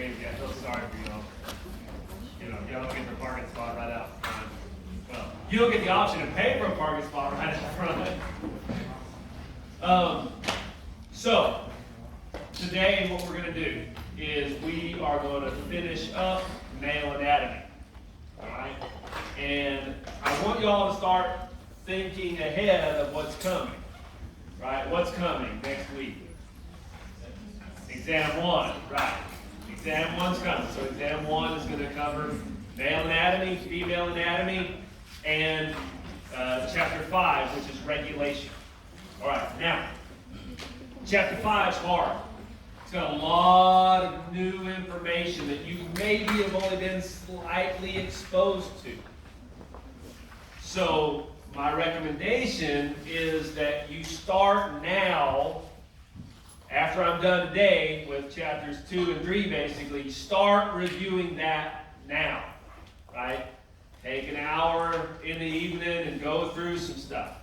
crazy. I feel sorry for y'all. Y'all don't get the parking spot right out front. Well, you don't get the option to pay for a parking spot right out front. So, today what we're going to do is we are going to finish up male anatomy. Alright? And I want y'all to start thinking ahead of what's coming. Right? What's coming next week? Exam 1, right. Exam 1's coming. So exam 1 is going to cover male anatomy, female anatomy, and chapter 5, which is regulation. Alright, now, chapter 5 is hard. It's got a lot of new information that you maybe have only been slightly exposed to. So, my recommendation is that you start now, after I'm done today with chapters 2 and 3 basically, start reviewing that now, right? Take an hour in the evening and go through some stuff.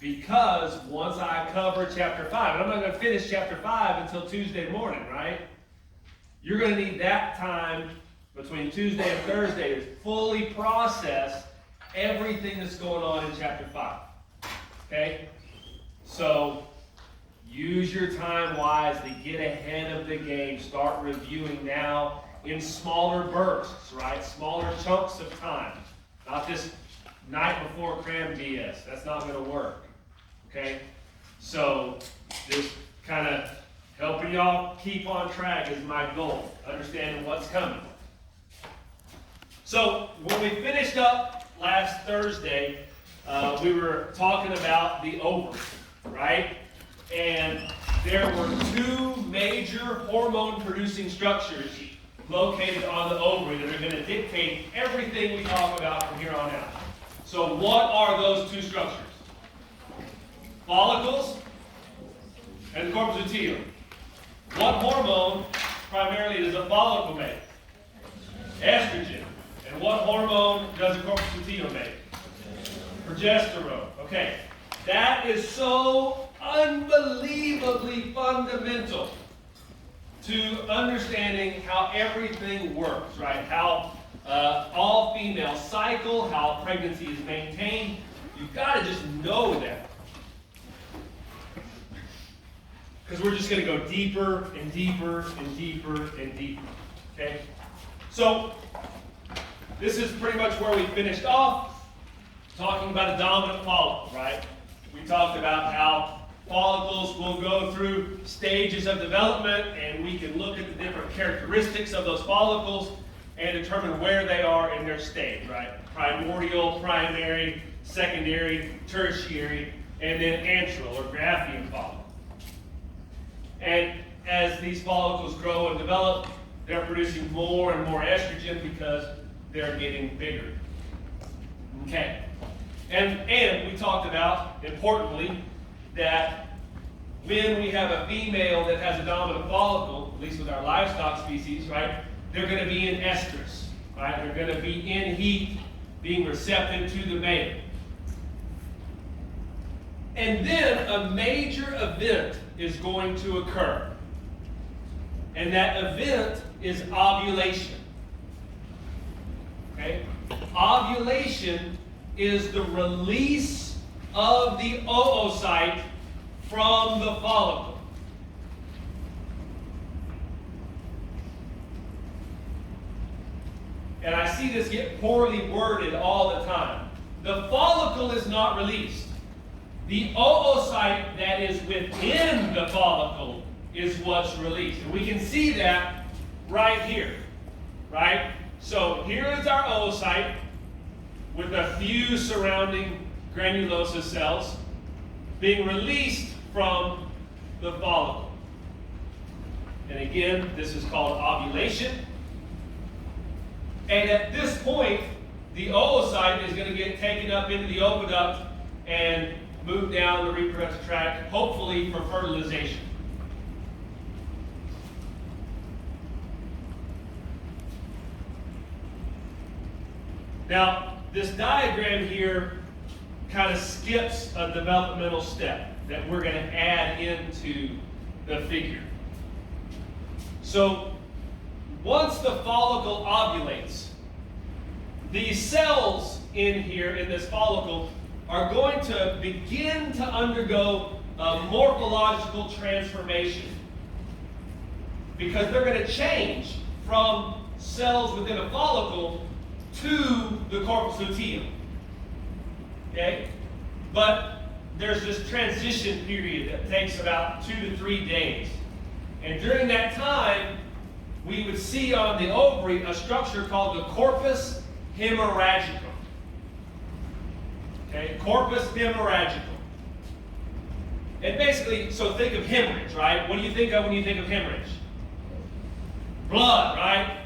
Because once I cover chapter 5, and I'm not going to finish chapter 5 until Tuesday morning, right? You're going to need that time between Tuesday and Thursday to fully process everything that's going on in chapter 5. Okay? So, use your time wisely. Get ahead of the game. Start reviewing now in smaller bursts, right? Smaller chunks of time. Not this night before cram BS. That's not going to work. Okay? So, just kind of helping y'all keep on track is my goal. Understanding what's coming. So, when we finished up last Thursday, we were talking about the ovary, right? And there were two major hormone-producing structures located on the ovary that are going to dictate everything we talk about from here on out. So what are those two structures? Follicles and the corpus luteum. What hormone primarily does a follicle make? Estrogen. And what hormone does the corpus luteum make? Progesterone. Okay. That is so unbelievably fundamental to understanding how everything works, right? How all female cycle, how pregnancy is maintained. You've got to just know that. Because we're just going to go deeper and deeper and deeper and deeper. Okay? So, this is pretty much where we finished off, talking about a dominant follicle, right? We talked about how follicles will go through stages of development, and we can look at the different characteristics of those follicles and determine where they are in their stage, right? Primordial, primary, secondary, tertiary, and then antral or Graafian follicle. And as these follicles grow and develop, they're producing more and more estrogen because they're getting bigger. Okay. And we talked about, importantly, that when we have a female that has a dominant follicle, at least with our livestock species, right, they're going to be in estrus, right? They're going to be in heat, being receptive to the male. And then a major event is going to occur. And that event is ovulation. Okay? Ovulation is the release of the oocyte from the follicle. And I see this get poorly worded all the time. The follicle is not released. The oocyte that is within the follicle is what's released. And we can see that right here. Right? So here is our oocyte with a few surrounding granulosa cells being released from the follicle. And again, this is called ovulation. And at this point, the oocyte is going to get taken up into the oviduct and move down the reproductive tract, hopefully for fertilization. Now, this diagram here kind of skips a developmental step that we're going to add into the figure. So, once the follicle ovulates, these cells in here, in this follicle, are going to begin to undergo a morphological transformation. Because they're going to change from cells within a follicle to the corpus luteum. Okay? But there's this transition period that takes about 2 to 3 days. And during that time, we would see on the ovary a structure called the corpus hemorrhagicum. Okay? Corpus hemorrhagicum. And basically, so think of hemorrhage, right? What do you think of when you think of hemorrhage? Blood, right?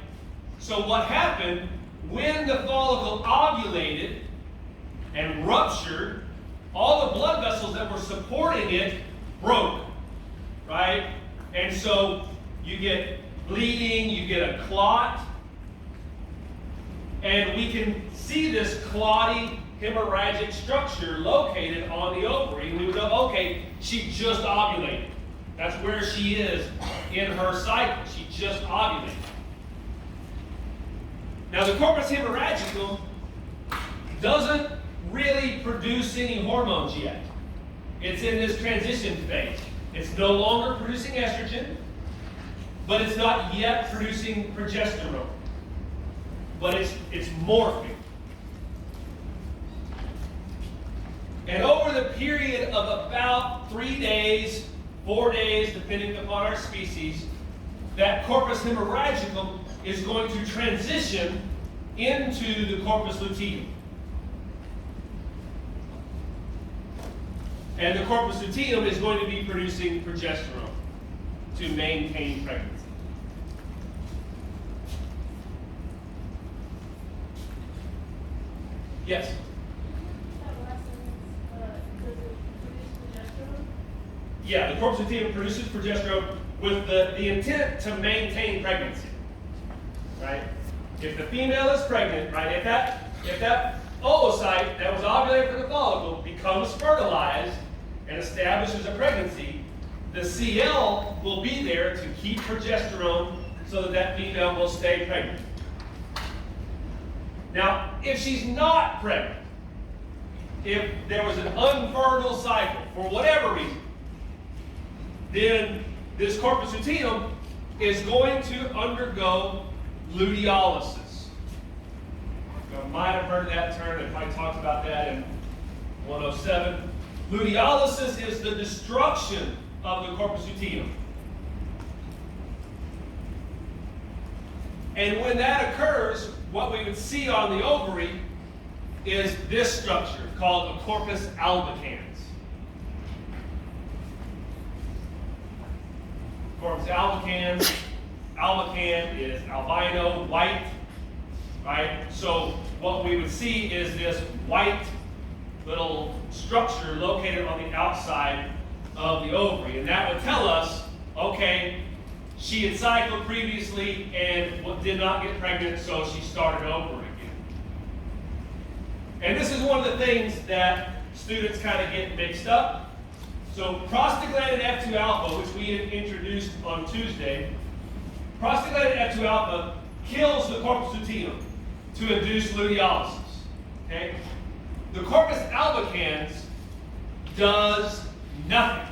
So what happened when the follicle ovulated and ruptured, all the blood vessels that were supporting it broke, right? And so you get bleeding, you get a clot, and we can see this clotty hemorrhagic structure located on the ovary. And we would know, okay, she just ovulated. That's where she is in her cycle. She just ovulated. Now the corpus hemorrhagicum doesn't really produce any hormones yet. It's in this transition phase. It's no longer producing estrogen, but it's not yet producing progesterone. But it's morphing. And over the period of about 3 days, 4 days, depending upon our species, that corpus hemorrhagicum is going to transition into the corpus luteum. And the corpus luteum is going to be producing progesterone to maintain pregnancy. Yes? Yeah, the corpus luteum produces progesterone with the intent to maintain pregnancy. Right? If the female is pregnant, right, if that oocyte that was ovulated from the follicle becomes fertilized and establishes a pregnancy, the CL will be there to keep progesterone so that that female will stay pregnant. Now, if she's not pregnant, if there was an unfertile cycle for whatever reason, then this corpus luteum is going to undergo luteolysis. You might have heard that term, and I talked about that in 107. Luteolysis is the destruction of the corpus luteum. And when that occurs, what we would see on the ovary is this structure called a corpus albicans. Corpus albicans. Albican is albino, white, right? So what we would see is this white little structure located on the outside of the ovary. And that would tell us, okay, she had cycled previously and did not get pregnant, so she started over again. And this is one of the things that students kind of get mixed up. So prostaglandin F2 alpha, which we had introduced on Tuesday, prostaglandin F2 alpha kills the corpus luteum to induce luteolysis. Okay? The corpus albicans does nothing.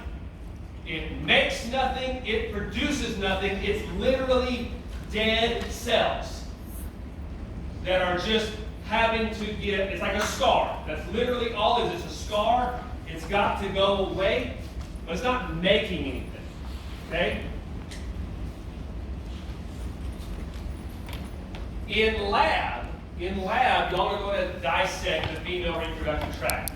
It makes nothing, it produces nothing. It's literally dead cells that are just having to get, it's like a scar. That's literally all it is. It's a scar. It's got to go away, but it's not making anything. Okay? In lab, y'all are going to dissect the female reproductive tract.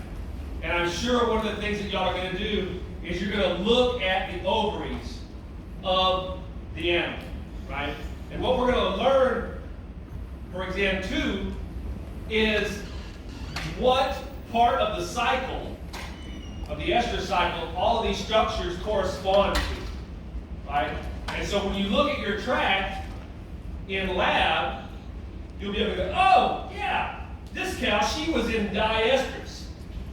And I'm sure one of the things that y'all are going to do is you're going to look at the ovaries of the animal, right? And what we're going to learn for exam 2 is what part of the cycle, of the estrous cycle, all of these structures correspond to, right? And so when you look at your tract in lab, you'll be able to go, oh, yeah, this cow, she was in diestrus.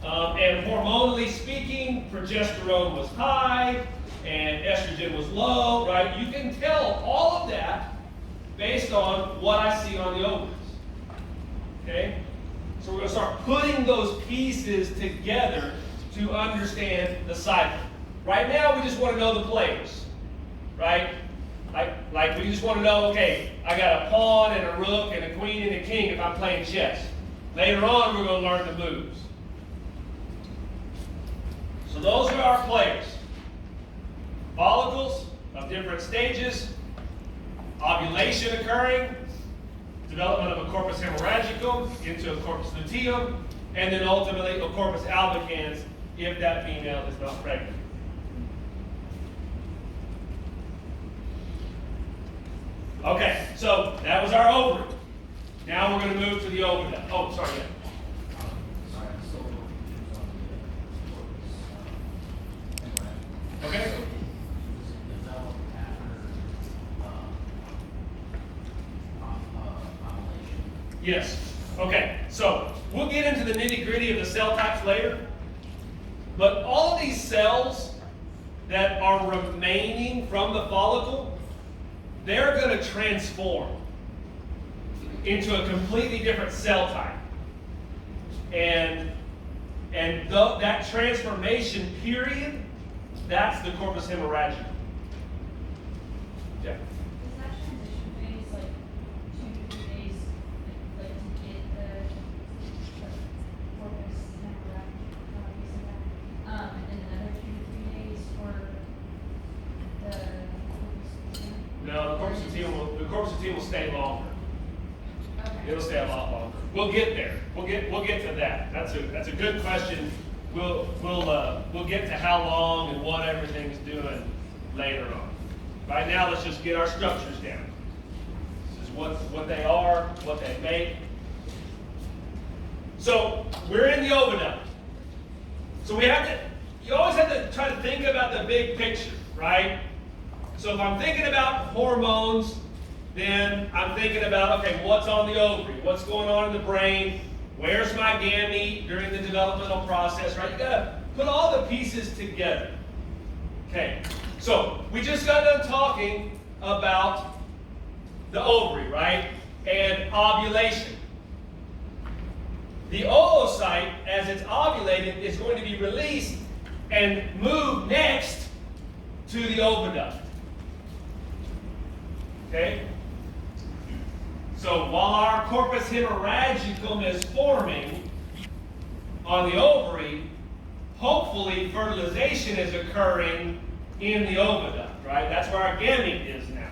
And hormonally speaking, progesterone was high and estrogen was low, right? You can tell all of that based on what I see on the ovaries. Okay? So we're going to start putting those pieces together to understand the cycle. Right now, we just want to know the players. Right? Like we just want to know, okay, I got a pawn and a rook and a queen and a king if I'm playing chess. Later on, we're going to learn the moves. So those are our players. Follicles of different stages, ovulation occurring, development of a corpus hemorrhagicum into a corpus luteum, and then ultimately a corpus albicans if that female is not pregnant. Okay, so that was our ovary. Now we're going to move to the oviduct. Oh, sorry, yeah. Okay. Yes. Okay, so we'll get into the nitty-gritty of the cell types later. But all of these cells that are remaining from the follicle, they're going to transform into a completely different cell type. And that transformation period, that's the corpus hemorrhagicum. Yeah. Is that transition phase like 2 to 3 days, like to get the corpus hemorrhagicum, and then another 2 to 3 days for the corpus luteum? No, the corpus luteum will stay longer. Okay. It'll stay a lot longer. We'll get there. We'll get to that. That's a good question. We'll get to how long and what everything's doing later on. Right now, let's just get our structures down. This is what they are, what they make. So we're in the oviduct. So you always have to try to think about the big picture, right? So if I'm thinking about hormones, then I'm thinking about, okay, what's on the ovary? What's going on in the brain? Where's my gamete during the developmental process, right? You gotta put all the pieces together. Okay, so we just got done talking about the ovary, right? And ovulation. The oocyte, as it's ovulated, is going to be released and move next to the oviduct. Okay? So while our corpus hemorrhagicum is forming on the ovary, hopefully fertilization is occurring in the oviduct, right? That's where our gamete is now.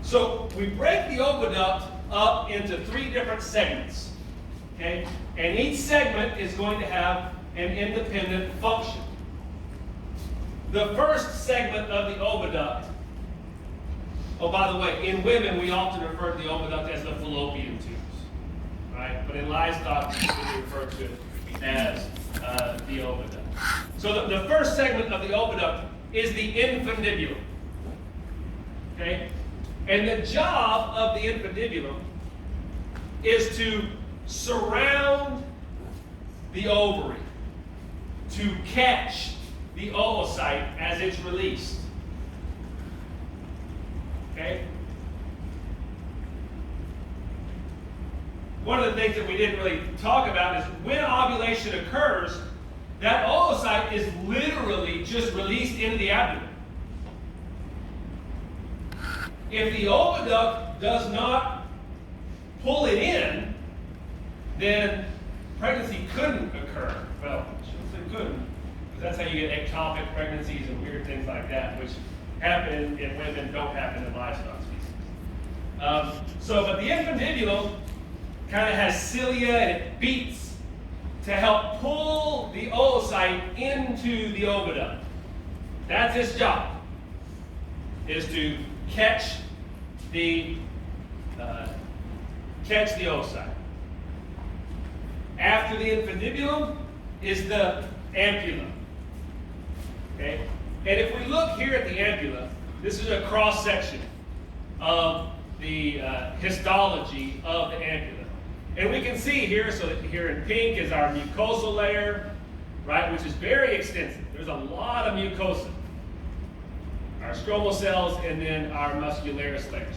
So we break the oviduct up into 3 different segments, okay? And each segment is going to have an independent function. The first segment of the oviduct, oh, by the way, in women, we often refer to the oviduct as the fallopian tubes, right? But in livestock, we usually refer to it as the oviduct. So the first segment of the oviduct is the infundibulum, okay? And the job of the infundibulum is to surround the ovary, to catch the oocyte as it's released. Okay? One of the things that we didn't really talk about is when ovulation occurs, that oocyte is literally just released into the abdomen. If the oviduct does not pull it in, then pregnancy couldn't occur. Well, it couldn't, because that's how you get ectopic pregnancies and weird things like that, which happen in women, don't happen in livestock species. But the infundibulum kind of has cilia and it beats to help pull the oocyte into the oviduct. That's its job, is to catch the oocyte. After the infundibulum is the ampulla. Okay? And if we look here at the ampulla, this is a cross section of the histology of the ampulla. And we can see here, so that here in pink is our mucosal layer, right, which is very extensive. There's a lot of mucosa. All our stromal cells, and then our muscularis layers.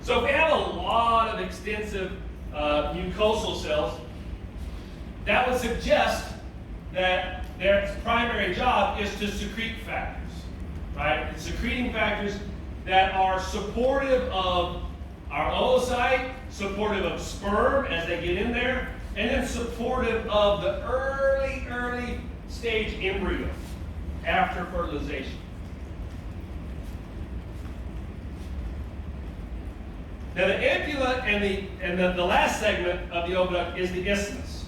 So if we have a lot of extensive mucosal cells, that would suggest that their primary job is to secrete factors, right? It's secreting factors that are supportive of our oocyte, supportive of sperm as they get in there, and then supportive of the early stage embryo after fertilization. Now the ampulla and the last segment of the oviduct is the isthmus.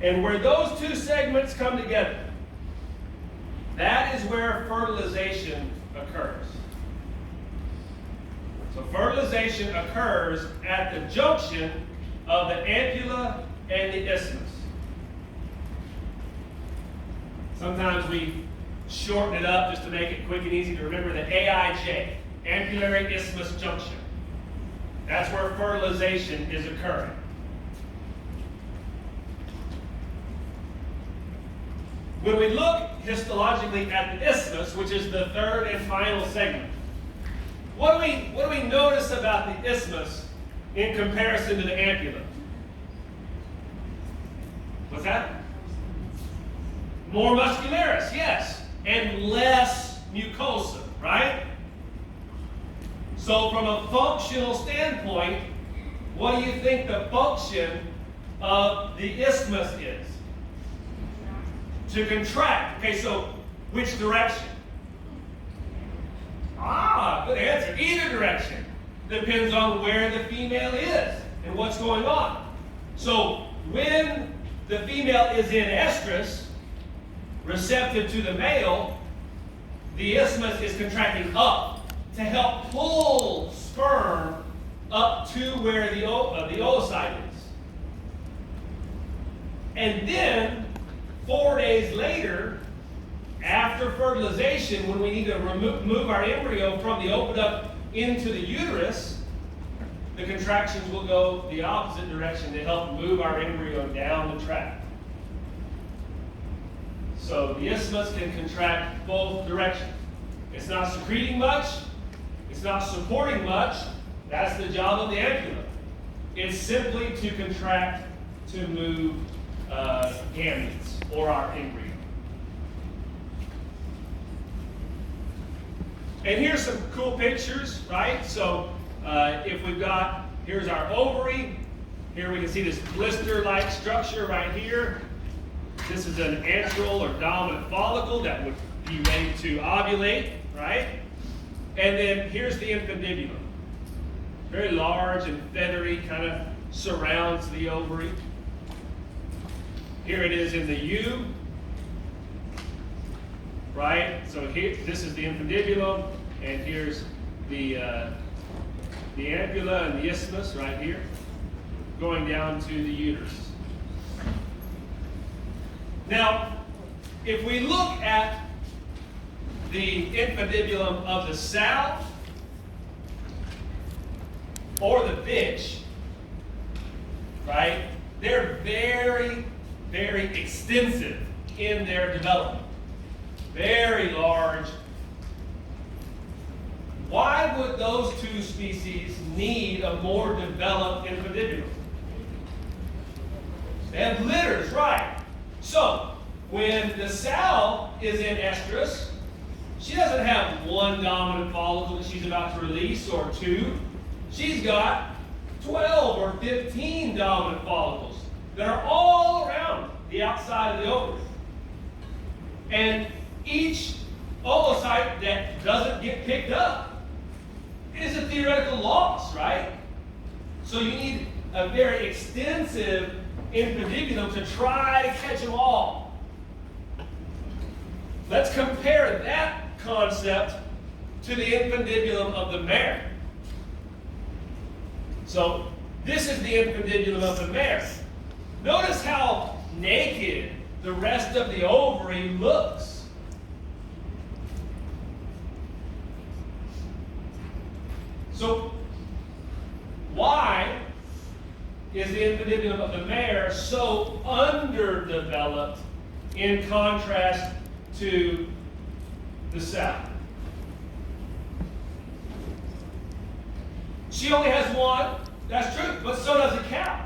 And where those two segments come together, that is where fertilization occurs. So fertilization occurs at the junction of the ampulla and the isthmus. Sometimes we shorten it up just to make it quick and easy to remember, the AIJ, ampullary isthmus junction. That's where fertilization is occurring. When we look histologically at the isthmus, which is the third and final segment, what do we notice about the isthmus in comparison to the ampulla? What's that? More muscularis, yes, and less mucosa, right? So from a functional standpoint, what do you think the function of the isthmus is? To contract. Okay, so which direction? Good answer. Either direction. Depends on where the female is and what's going on. So when the female is in estrus, receptive to the male, the isthmus is contracting up to help pull sperm up to where the oocyte is. And then 4 days later, after fertilization, when we need to move our embryo from the oviduct into the uterus, the contractions will go the opposite direction to help move our embryo down the tract. So the isthmus can contract both directions. It's not secreting much, it's not supporting much. That's the job of the ampulla. It's simply to contract to move gametes or our embryo. And here's some cool pictures, right? So if we've got, here's our ovary. Here we can see this blister-like structure right here. This is an antral or dominant follicle that would be ready to ovulate, right? And then here's the infundibulum. Very large and feathery, kind of surrounds the ovary. Here it is in the U, right? So here, this is the infundibulum, and here's the ampulla and the isthmus right here, going down to the uterus. Now, if we look at the infundibulum of the sow or the bitch, right? They're very, very extensive in their development. Very large. Why would those two species need a more developed infundibulum? They have litters, right? So, when the sow is in estrus, she doesn't have one dominant follicle that she's about to release or two. She's got 12 or 15 dominant follicles that are all around the outside of the ovary. And each oocyte that doesn't get picked up is a theoretical loss, right? So you need a very extensive infundibulum to try to catch them all. Let's compare that concept to the infundibulum of the mare. So this is the infundibulum of the mare. Notice how naked the rest of the ovary looks. So why is the infundibulum of the mare so underdeveloped in contrast to the sow? She only has one. That's true, but so does a cow.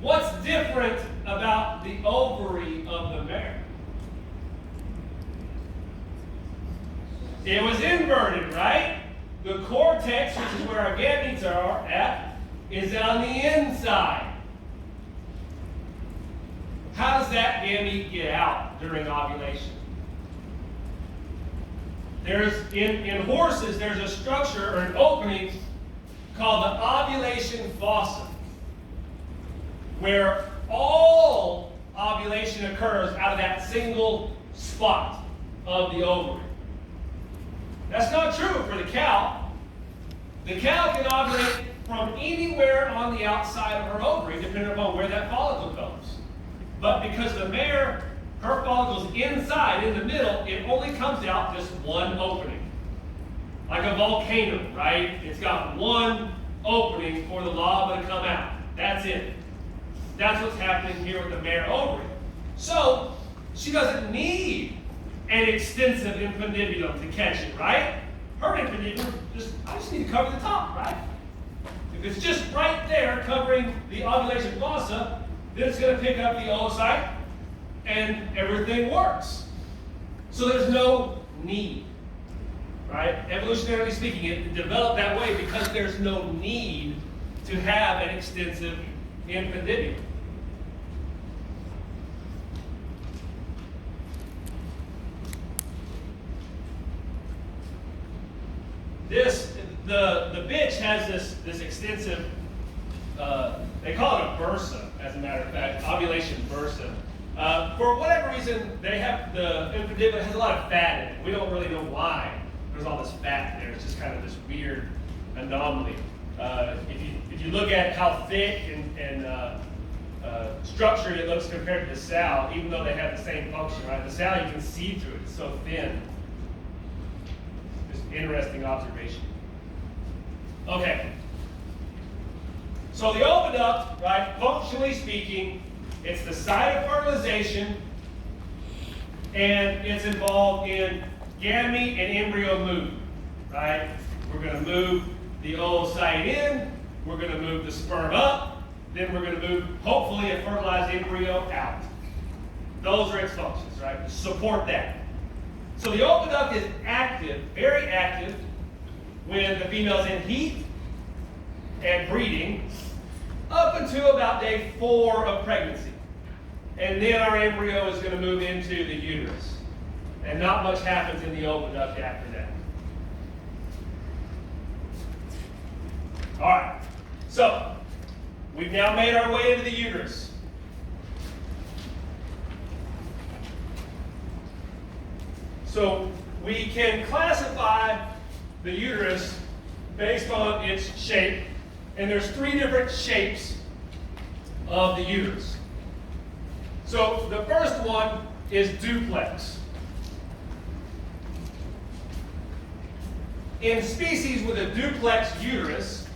What's different about the ovary of the mare? It was inverted, right? The cortex, which is where our gametes are at, is on the inside. How does that gamete get out during ovulation? In horses, there's a structure or an opening called the ovulation fossa, where all ovulation occurs out of that single spot of the ovary. That's not true for the cow. The cow can ovulate from anywhere on the outside of her ovary, depending upon where that follicle goes. But because the mare, her follicle's inside, in the middle, it only comes out this one opening. Like a volcano, right? It's got one opening for the lava to come out. That's it. That's what's happening here with the mare ovary. So, she doesn't need an extensive infundibulum to catch it, right? Her infundibulum, I just need to cover the top, right? If it's just right there covering the ovulation fossa, then it's going to pick up the oocyte and everything works. So there's no need, right? Evolutionarily speaking, it developed that way because there's no need to have an extensive infundibulum. The bitch has this extensive, they call it a bursa, as a matter of fact, ovulation bursa. For whatever reason, the infundibulum has a lot of fat in it. We don't really know why there's all this fat there. It's just kind of this weird anomaly. If you look at how thick and structured it looks compared to the sow, even though they have the same function, right? The sow, you can see through it. It's so thin. Just interesting observation. Okay. So the oviduct, right, functionally speaking, it's the site of fertilization, and it's involved in gamete and embryo movement, right? We're going to move the oocyte in, we're going to move the sperm up, then we're going to move, hopefully, a fertilized embryo out. Those are its functions, right? Support that. So the oviduct is active, very active, when the female's in heat and breeding, up until about day 4 of pregnancy. And then our embryo is going to move into the uterus. And not much happens in the oviduct after that. All right. So, we've now made our way into the uterus. So, we can classify the uterus based on its shape. And there's 3 different shapes of the uterus. So the first one is duplex. In species with a duplex uterus,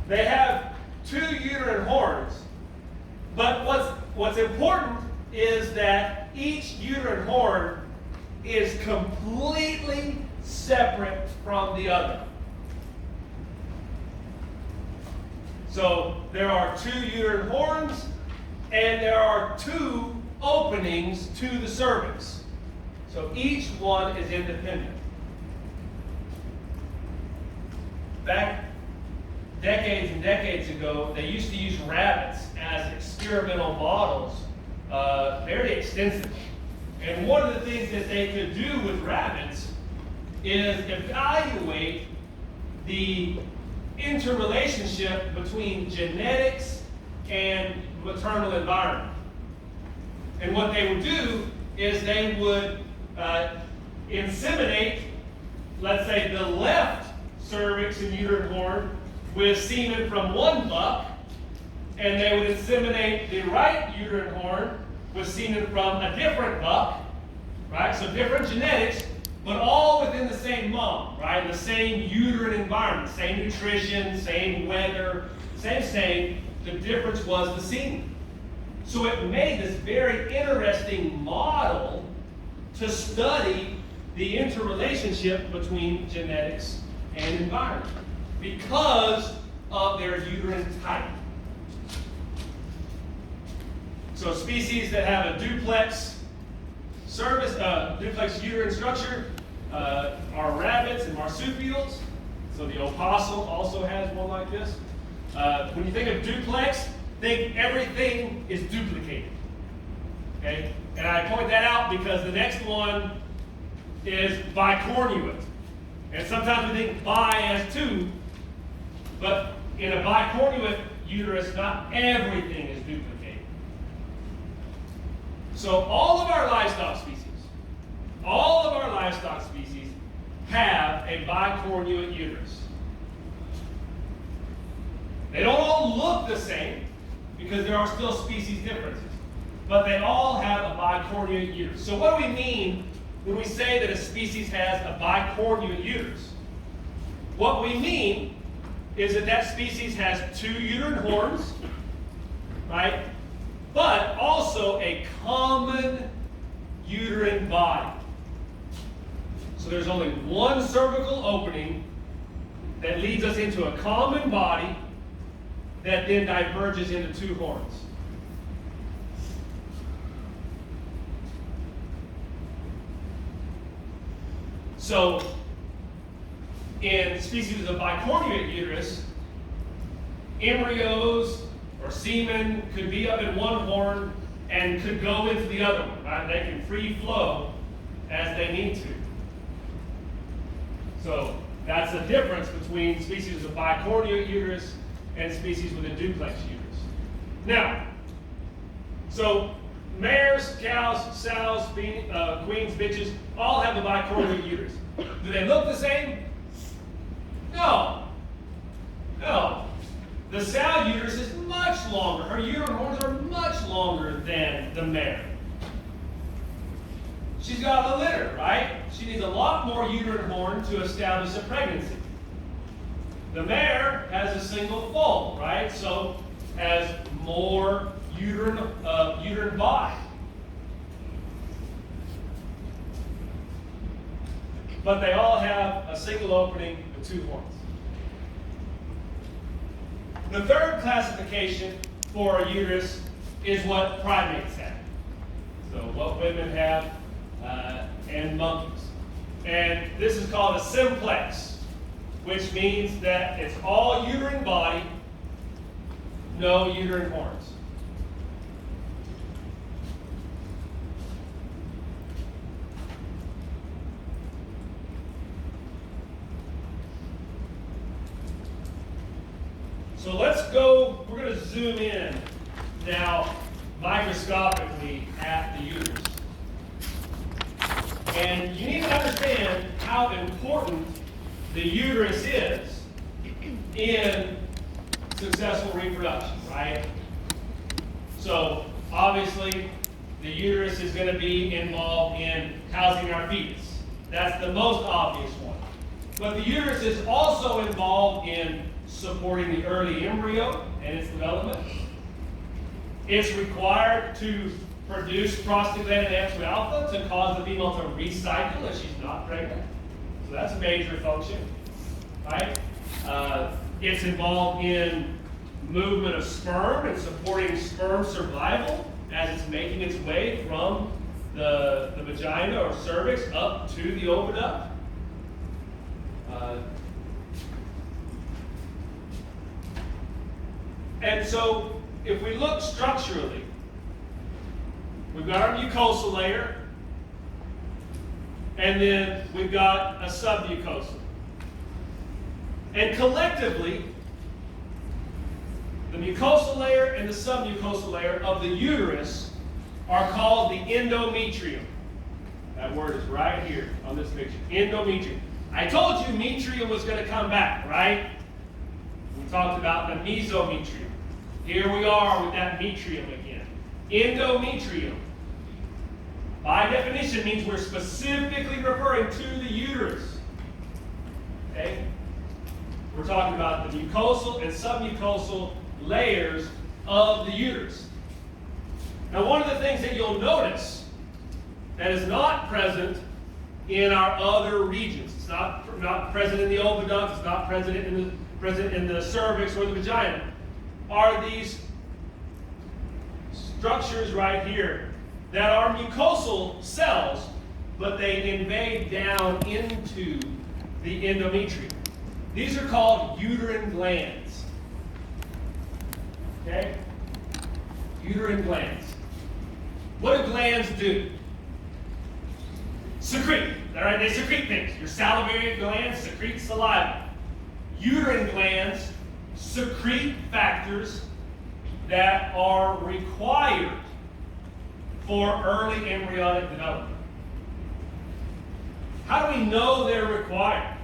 they have 2 uterine horns. But what's important is that each uterine horn is completely separate from the other. So there are 2 uterine horns, and there are 2 openings to the cervix. So each one is independent. Back decades and decades ago, they used to use rabbits as experimental models very extensively. And one of the things that they could do with rabbits is evaluate the interrelationship between genetics and maternal environment. And what they would do is they would inseminate, let's say, the left cervix and uterine horn with semen from one buck, and they would inseminate the right uterine horn with semen from a different buck, right? So different genetics, but all within the same mom, right? The same uterine environment, same nutrition, same weather, same. The difference was the semen. So it made this very interesting model to study the interrelationship between genetics and environment because of their uterine type. So species that have a duplex duplex uterine structure are rabbits and marsupials. So the opossum also has one like this. When you think of duplex, think everything is duplicated. Okay? And I point that out because the next one is bicornuate. And sometimes we think bi as two, but in a bicornuate uterus, not everything is duplicated. So all of our livestock species have a bicornuate uterus. They don't all look the same because there are still species differences, but they all have a bicornuate uterus. So what do we mean when we say that a species has a bicornuate uterus? What we mean is that that species has two uterine horns, right? But also a common uterine body. So there's only one cervical opening that leads us into a common body that then diverges into two horns. So in species with a bicornuate uterus, embryos or semen could be up in one horn and could go into the other one, right? They can free flow as they need to. So that's the difference between species with a bicornuate uterus and species with a duplex uterus. Now, so mares, cows, sows, queens, bitches, all have a bicornuate uterus. Do they look the same? No. No. The sow uterus is much longer. Her uterine horns are much longer than the mare. She's got a litter, right? She needs a lot more uterine horn to establish a pregnancy. The mare has a single foal, right? So has more uterine body. But they all have a single opening with two horns. The third classification for a uterus is what primates have. So what women have and monkeys. And this is called a simplex, which means that it's all uterine body, no uterine horns. So let's go, we're going to zoom in now microscopically at the uterus. And you need to understand how important the uterus is in successful reproduction, right? So obviously the uterus is going to be involved in housing our fetus. That's the most obvious one. But the uterus is also involved in supporting the early embryo and its development. It's required to produce prostaglandin F2 alpha to cause the female to recycle if she's not pregnant. So that's a major function, right? It's involved in movement of sperm and supporting sperm survival as it's making its way from the vagina or cervix up to the oviduct. And so, if we look structurally, we've got our mucosal layer, and then we've got a submucosal. And collectively, the mucosal layer and the submucosal layer of the uterus are called the endometrium. That word is right here on this picture, endometrium. I told you metrium was going to come back, right? We talked about the mesometrium. Here we are with that metrium again. Endometrium, by definition, means we're specifically referring to the uterus. Okay? We're talking about the mucosal and submucosal layers of the uterus. Now, one of the things that you'll notice that is not present in our other regions. It's not present in the oviduct, it's not present in the cervix or the vagina. Are these structures right here that are mucosal cells, but they invade down into the endometrium. These are called uterine glands. Okay? Uterine glands. What do glands do? Secrete. All right, they secrete things. Your salivary glands secrete saliva. Uterine glands secrete factors that are required for early embryonic development. How do we know they're required?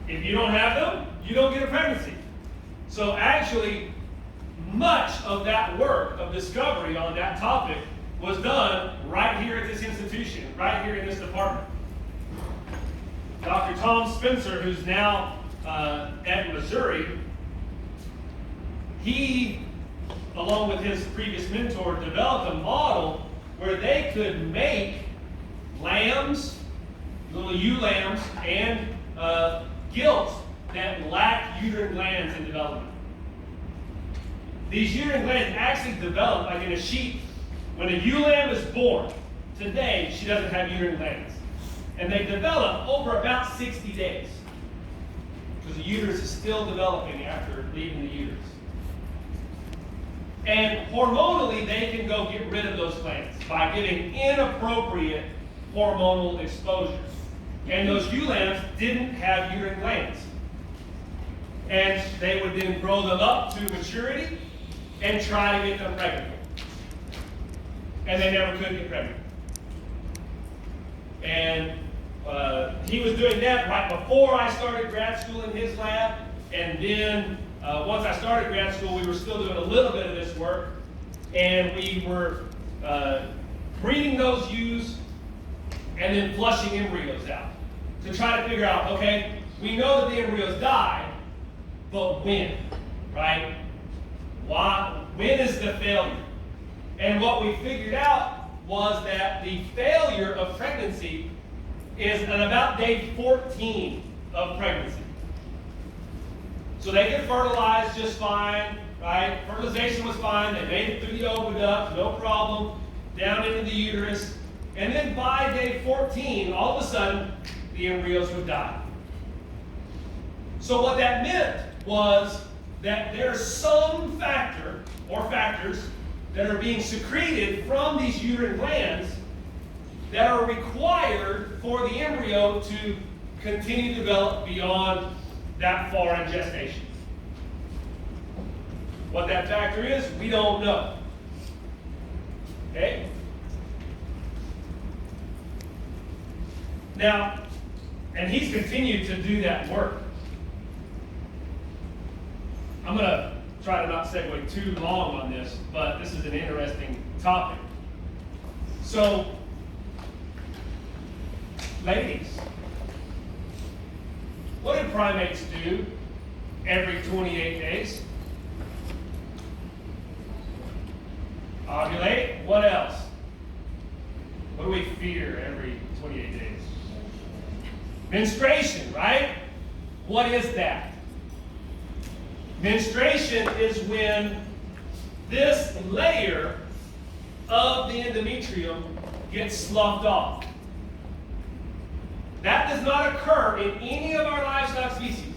If you don't have them, you don't get a pregnancy. So actually, much of that work of discovery on that topic was done right here at this institution, right here in this department. Dr. Tom Spencer, who's now at Missouri, he, along with his previous mentor, developed a model where they could make lambs, little ewe lambs, and gilts that lack uterine glands in development. These uterine glands actually develop like in a sheep. When a ewe lamb is born, today she doesn't have uterine glands. And they develop over about 60 days. Because the uterus is still developing after leaving the uterus. And hormonally, they can go get rid of those glands by giving inappropriate hormonal exposures. And those ewe lambs didn't have uterine glands. And they would then grow them up to maturity and try to get them pregnant. And they never could get pregnant. And he was doing that right before I started grad school in his lab. And then once I started grad school, we were still doing a little bit of this work. And we were breeding those ewes and then flushing embryos out to try to figure out, okay, we know that the embryos die, but when, right? Why? When is the failure? And what we figured out was that the failure of pregnancy is at about day 14 of pregnancy. So they could fertilize just fine, right? Fertilization was fine. They made it through the oviduct, no problem, down into the uterus. And then by day 14, all of a sudden, the embryos would die. So what that meant was that there's some factor or factors that are being secreted from these uterine glands that are required for the embryo to continue to develop beyond that far in gestation. What that factor is, we don't know. Okay? Now, and he's continued to do that work. I'm going to try to not segue too long on this, but this is an interesting topic. So, ladies, what do primates do every 28 days? Ovulate. What else? What do we fear every 28 days? Menstruation, right? What is that? Menstruation is when this layer of the endometrium gets sloughed off. That does not occur in any of our livestock species,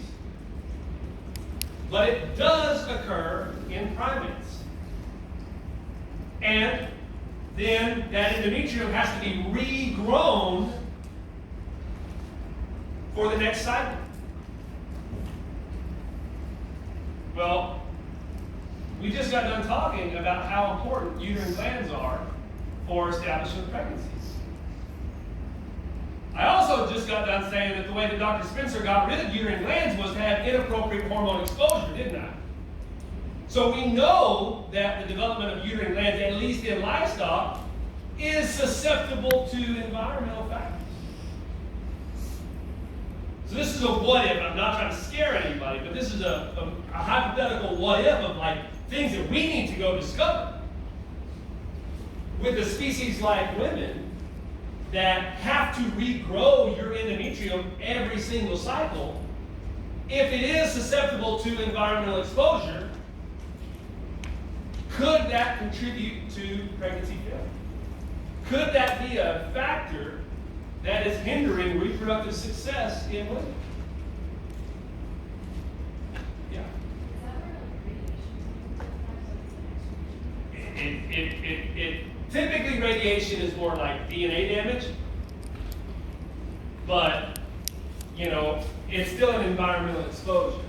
but it does occur in primates. And then that endometrium has to be regrown for the next cycle. Well, we just got done talking about how important uterine glands are for establishing pregnancies. I also just got done saying that the way that Dr. Spencer got rid of uterine glands was to have inappropriate hormone exposure, didn't I? So we know that the development of uterine glands, at least in livestock, is susceptible to environmental factors. So this is a what if. I'm not trying to scare anybody, but this is a hypothetical what if of like things that we need to go discover. With a species like women, that have to regrow your endometrium every single cycle, if it is susceptible to environmental exposure, could that contribute to pregnancy failure? Could that be a factor that is hindering reproductive success in women? Yeah. Is that where like radiation Typically radiation is more like DNA damage, but you know, it's still an environmental exposure.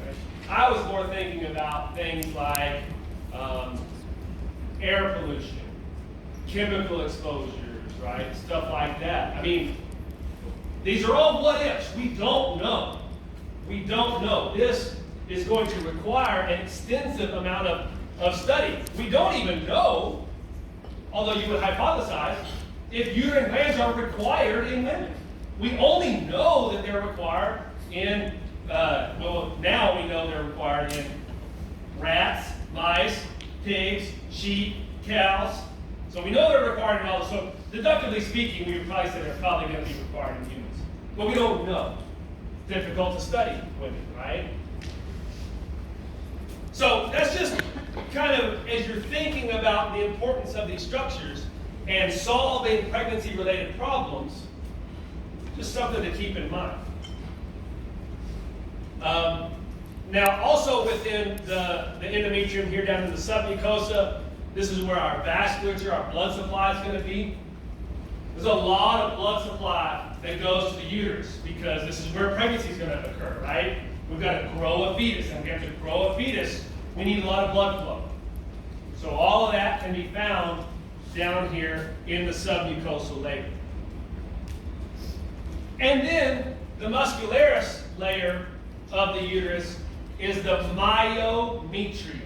Right? I was more thinking about things like air pollution, chemical exposures, right? Stuff like that. I mean, these are all what ifs. We don't know. We don't know. This is going to require an extensive amount of study. We don't even know, although you would hypothesize, if uterine glands are required in women. We only know that they're required in, well, now we know they're required in rats, mice, pigs, sheep, cows. So we know they're required in all this. So deductively speaking, we would probably say they're probably going to be required in humans. But we don't know. It's difficult to study women, right? So that's just kind of, as you're thinking about the importance of these structures and solving pregnancy-related problems, just something to keep in mind. Now, also within the endometrium here down in the submucosa, this is where our vasculature, our blood supply is going to be. There's a lot of blood supply that goes to the uterus because this is where pregnancy is going to occur, right? We've got to grow a fetus, and we have to grow a fetus, we need a lot of blood flow. So all of that can be found down here in the submucosal layer. And then the muscularis layer of the uterus is the myometrium.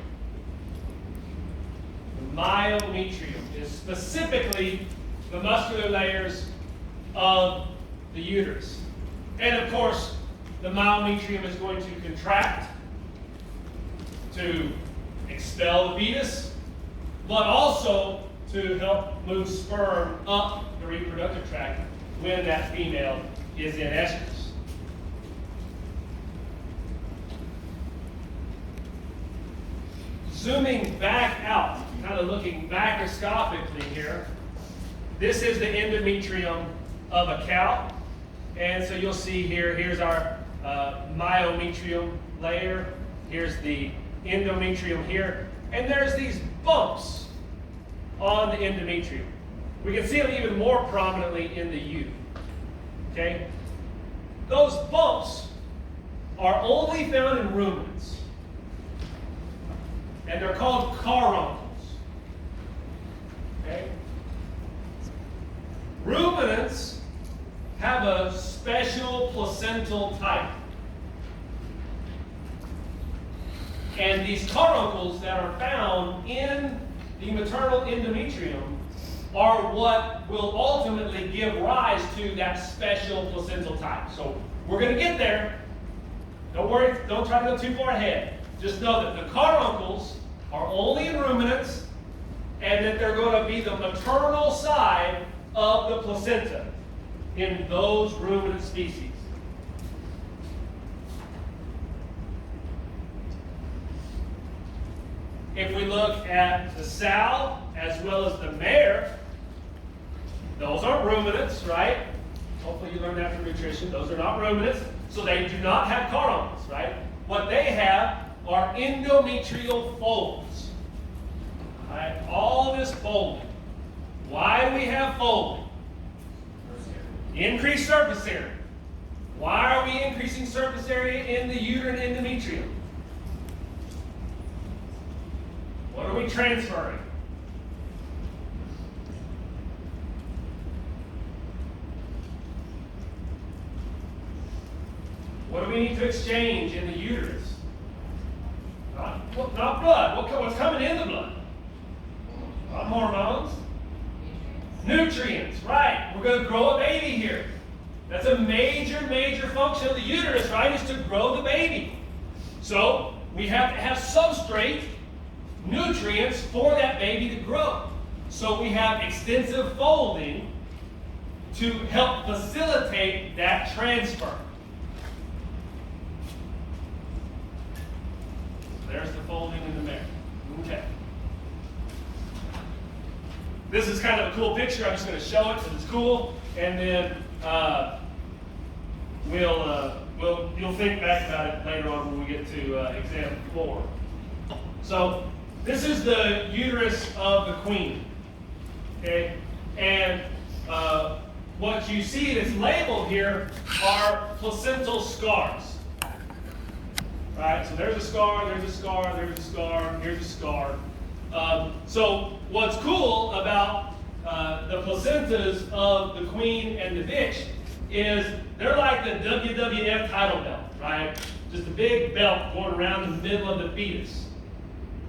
The myometrium is specifically the muscular layers of the uterus. And of course, the myometrium is going to contract to expel the fetus, but also to help move sperm up the reproductive tract when that female is in estrus. Zooming back out, kind of looking macroscopically here, this is the endometrium of a cow. And so you'll see here, here's our myometrium layer. Here's the endometrium here. And there's these bumps on the endometrium. We can see them even more prominently in the U. Okay? Those bumps are only found in ruminants. And they're called caruncles. Okay? Ruminants have a special placental type. And these caruncles that are found in the maternal endometrium are what will ultimately give rise to that special placental type. So we're going to get there. Don't worry, don't try to go too far ahead. Just know that the caruncles are only in ruminants and that they're going to be the maternal side of the placenta in those ruminant species. If we look at the sow as well as the mare, those aren't ruminants, right? Hopefully you learned that from nutrition. Those are not ruminants, so they do not have caruncles, right? What they have are endometrial folds. All right? All this folding. Why do we have folding? Increased surface area. Why are we increasing surface area in the uterine endometrium? What are we transferring? What do we need to exchange in the uterus? Not blood. What's coming in the blood? Not hormones. Nutrients, right. We're going to grow a baby here. That's a major, major function of the uterus, right, is to grow the baby. So we have to have substrate, nutrients for that baby to grow. So we have extensive folding to help facilitate that transfer. There's the folding in the marrow. Okay. This is kind of a cool picture. I'm just going to show it because it's cool, and then you'll think back about it later on when we get to example 4. So this is the uterus of the queen. Okay, and what you see that's labeled here are placental scars. Right, so there's a scar, there's a scar, there's a scar, here's a scar. So what's cool about the placentas of the queen and the bitch is they're like the WWF title belt, right? Just a big belt going around in the middle of the fetus.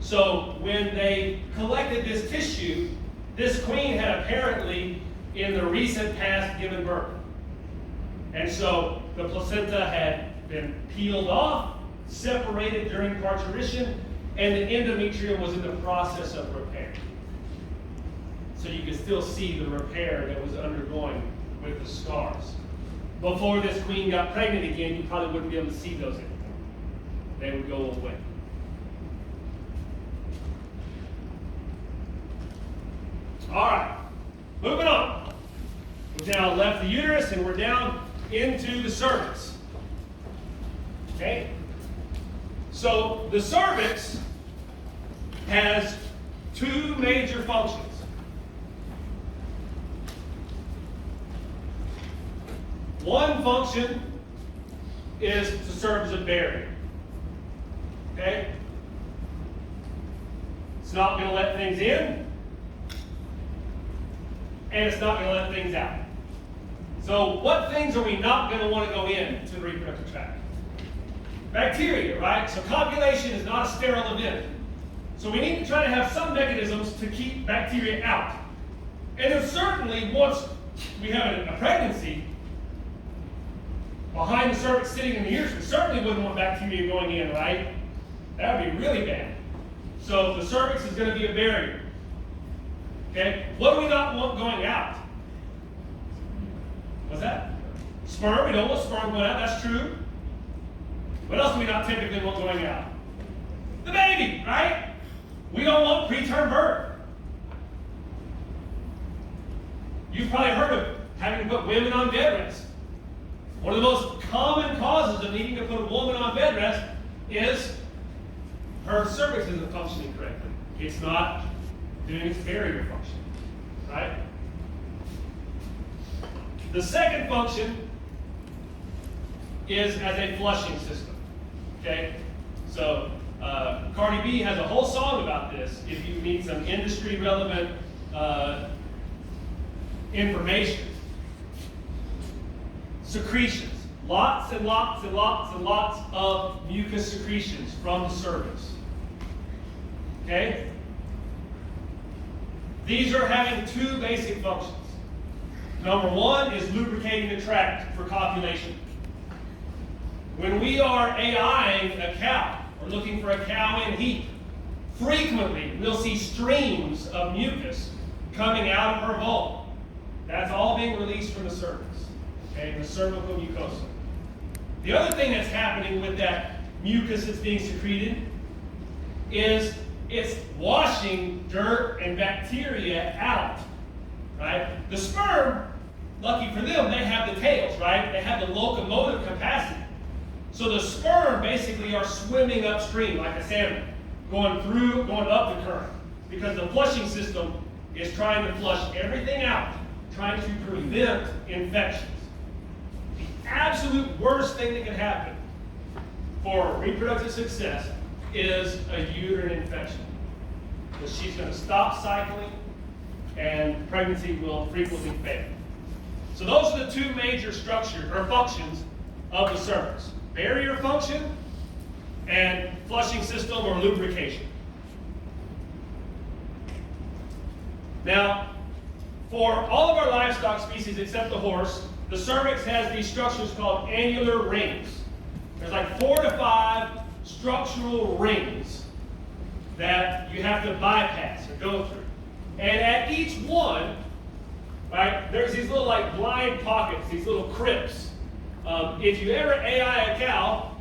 So when they collected this tissue, this queen had apparently, in the recent past, given birth. And so the placenta had been peeled off, separated during parturition, and the endometrium was in the process of repair. So you can still see the repair that was undergoing with the scars. Before this queen got pregnant again, you probably wouldn't be able to see those anymore. They would go away. All right, moving on. We've now left the uterus and we're down into the cervix. Okay? So the cervix has 2 major functions. One function is to serve as a barrier. Okay? It's not going to let things in, and it's not going to let things out. So what things are we not going to want to go into the reproductive tract? Bacteria, right? So copulation is not a sterile event. So we need to try to have some mechanisms to keep bacteria out. And then certainly once we have a pregnancy, behind the cervix sitting in the uterus, we certainly wouldn't want bacteria going in, right? That would be really bad. So the cervix is going to be a barrier. Okay? What do we not want going out? What's that? Sperm. We don't want sperm going out. That's true. What else do we not typically want going out? The baby, right? We don't want preterm birth. You've probably heard of having to put women on bed rest. One of the most common causes of needing to put a woman on bed rest is her cervix isn't functioning correctly. It's not doing its barrier function, right? The second function is as a flushing system. Okay, so Cardi B has a whole song about this. If you need some industry relevant information, secretions, lots and lots and lots and lots of mucus secretions from the cervix. Okay, these are having 2 basic functions. Number 1 is lubricating the tract for copulation. When we are AIing a cow, or looking for a cow in heat, frequently we'll see streams of mucus coming out of her vulva. That's all being released from the cervix, okay, the cervical mucosa. The other thing that's happening with that mucus that's being secreted is it's washing dirt and bacteria out, right? The sperm, lucky for them, they have the tails, right? They have the locomotive capacity. So the sperm basically are swimming upstream like a salmon, going up the current, because the flushing system is trying to flush everything out, trying to prevent infections. The absolute worst thing that can happen for reproductive success is a uterine infection, because she's going to stop cycling and pregnancy will frequently fail. So those are the 2 major structures or functions of the cervix: barrier function and flushing system or lubrication. Now, for all of our livestock species except the horse, the cervix has these structures called annular rings. There's like 4 to 5 structural rings that you have to bypass or go through. And at each one, right? There's these little like blind pockets, these little crypts. If you ever AI a cow,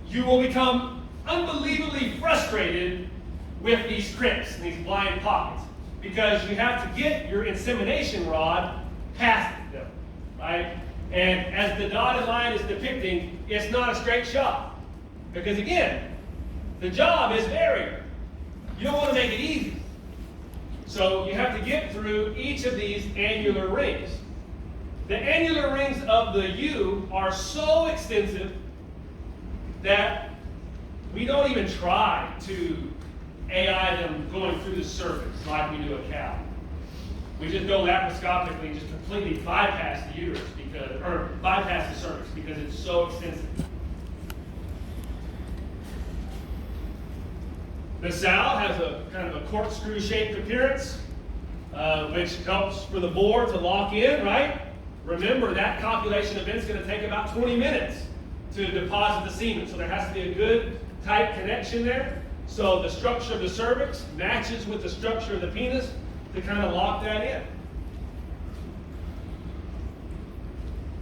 you will become unbelievably frustrated with these crypts and these blind pockets because you have to get your insemination rod past them, right? And as the dotted line is depicting, it's not a straight shot because again, the job is barrier. You don't want to make it easy. So you have to get through each of these annular rings. The annular rings of the U are so extensive that we don't even try to AI them going through the cervix like we do a cow. We just go laparoscopically and just completely bypass the uterus or bypass the cervix because it's so extensive. The sow has a kind of a corkscrew-shaped appearance, which helps for the bore to lock in, right? Remember, that copulation event is going to take about 20 minutes to deposit the semen, so there has to be a good, tight connection there. So the structure of the cervix matches with the structure of the penis to kind of lock that in.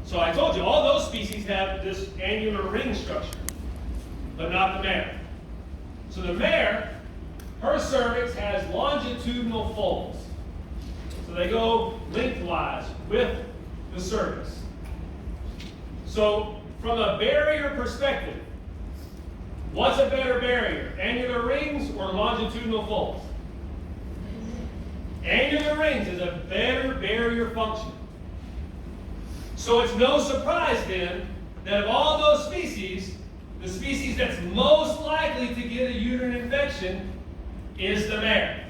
So I told you, all those species have this annular ring structure, but not the mare. So the mare, her cervix has longitudinal folds. So they go lengthwise with the cervix. So from a barrier perspective, what's a better barrier? Annular rings or longitudinal folds? Annular rings is a better barrier function. So it's no surprise then that of all those species, the species that's most likely to get a uterine infection is the mare,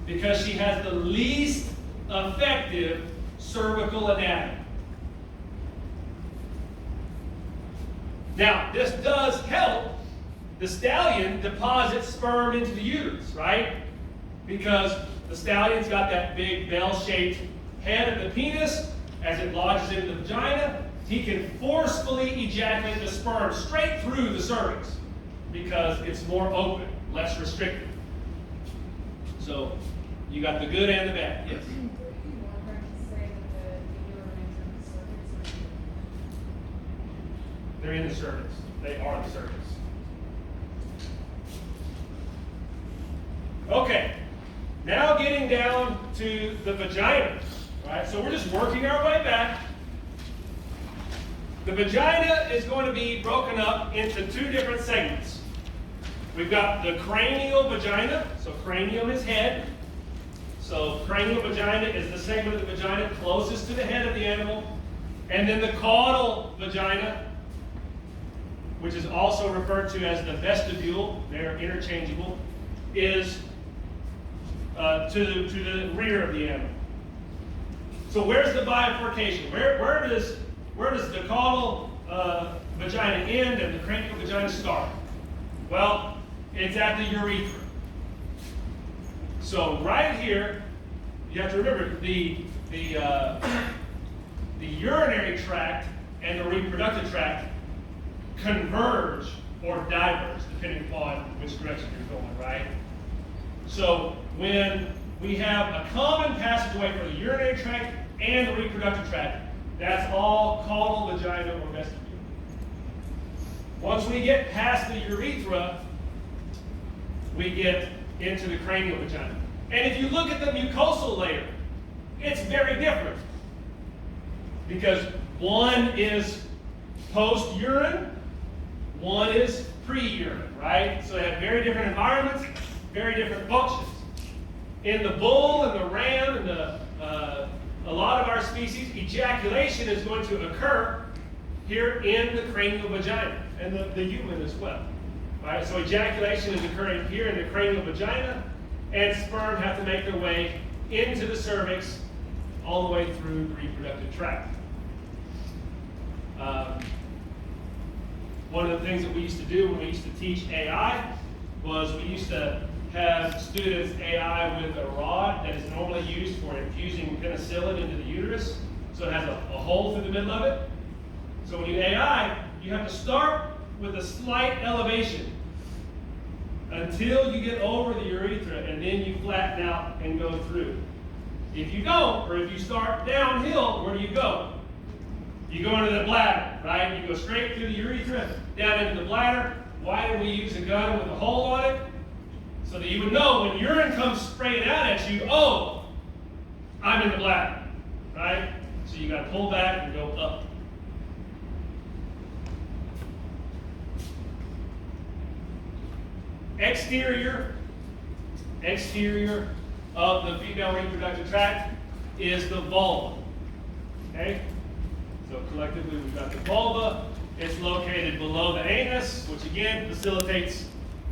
because she has the least effective cervical anatomy. Now, this does help the stallion deposit sperm into the uterus, right? Because the stallion's got that big bell-shaped head of the penis. As it lodges into the vagina, he can forcefully ejaculate the sperm straight through the cervix because it's more open, less restricted. So you got the good and the bad. Yes? They're in the cervix. They are the cervix. Okay, now getting down to the vagina. All right, so we're just working our way back. The vagina is going to be broken up into two different segments. We've got the cranial vagina, so cranium is head. So cranial vagina is the segment of the vagina closest to the head of the animal. And then the caudal vagina, which is also referred to as the vestibule, they're interchangeable, is to the rear of the animal. So where's the bifurcation? Where does the caudal vagina end and the cranial vagina start? Well, it's at the urethra. So right here, you have to remember the urinary tract and the reproductive tract converge or diverge, depending upon which direction you're going, right? So when we have a common passageway for the urinary tract and the reproductive tract, that's all caudal vagina or vestibule. Once we get past the urethra, we get into the cranial vagina. And if you look at the mucosal layer, it's very different. Because one is post-urine, one is pre-urine, right? So they have very different environments, very different functions. In the bull and the ram and a lot of our species, ejaculation is going to occur here in the cranial vagina, and the human as well. Right? So ejaculation is occurring here in the cranial vagina, and sperm have to make their way into the cervix all the way through the reproductive tract. One of the things that we used to do when we used to teach AI was we used to have students AI with a rod that is normally used for infusing penicillin into the uterus. So it has a hole through the middle of it. So when you AI, you have to start with a slight elevation until you get over the urethra, and then you flatten out and go through. If you don't, or if you start downhill, where do you go? You go into the bladder, right? You go straight through the urethra, down into the bladder. Why do we use a gun with a hole on it? So that you would know when urine comes spraying out at you, oh, I'm in the bladder, right? So you got to pull back and go up. Exterior of the female reproductive tract is the vulva. Okay? So collectively we've got the vulva. It's located below the anus, which again facilitates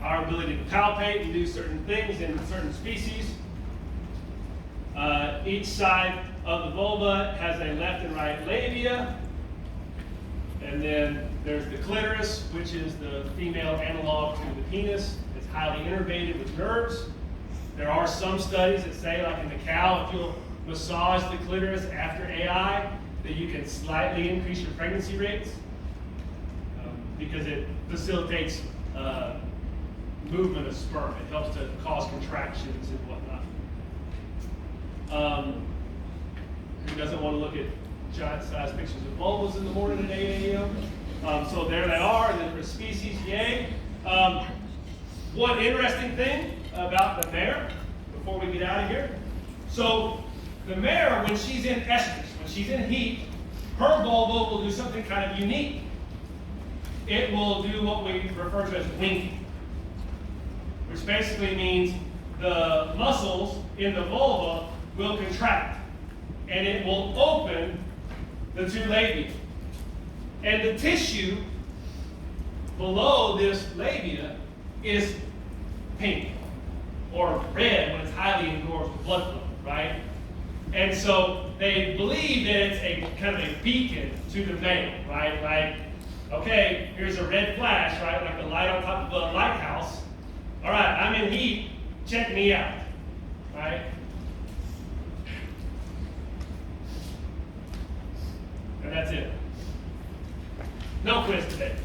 our ability to palpate and do certain things in certain species. Each side of the vulva has a left and right labia. And then there's the clitoris, which is the female analog to the penis. It's highly innervated with nerves. There are some studies that say, like in the cow, if you'll massage the clitoris after AI, that you can slightly increase your pregnancy rates because it facilitates movement of sperm. It helps to cause contractions and whatnot. Who doesn't want to look at giant-sized pictures of vulvas in the morning at 8 a.m.? So there they are, and then for species, yay. One interesting thing about the mare, before we get out of here. So the mare, when she's in estrus, when she's in heat, her vulva will do something kind of unique. It will do what we refer to as winking, which basically means the muscles in the vulva will contract, and it will open the two labia. And the tissue below this labia is pink or red when it's highly engorged with blood flow, right? And so they believe that it's a kind of a beacon to the male, right? Like, okay, here's a red flash, right? Like the light on top of a lighthouse. All right, I'm in heat, check me out, right? And that's it. No quiz today.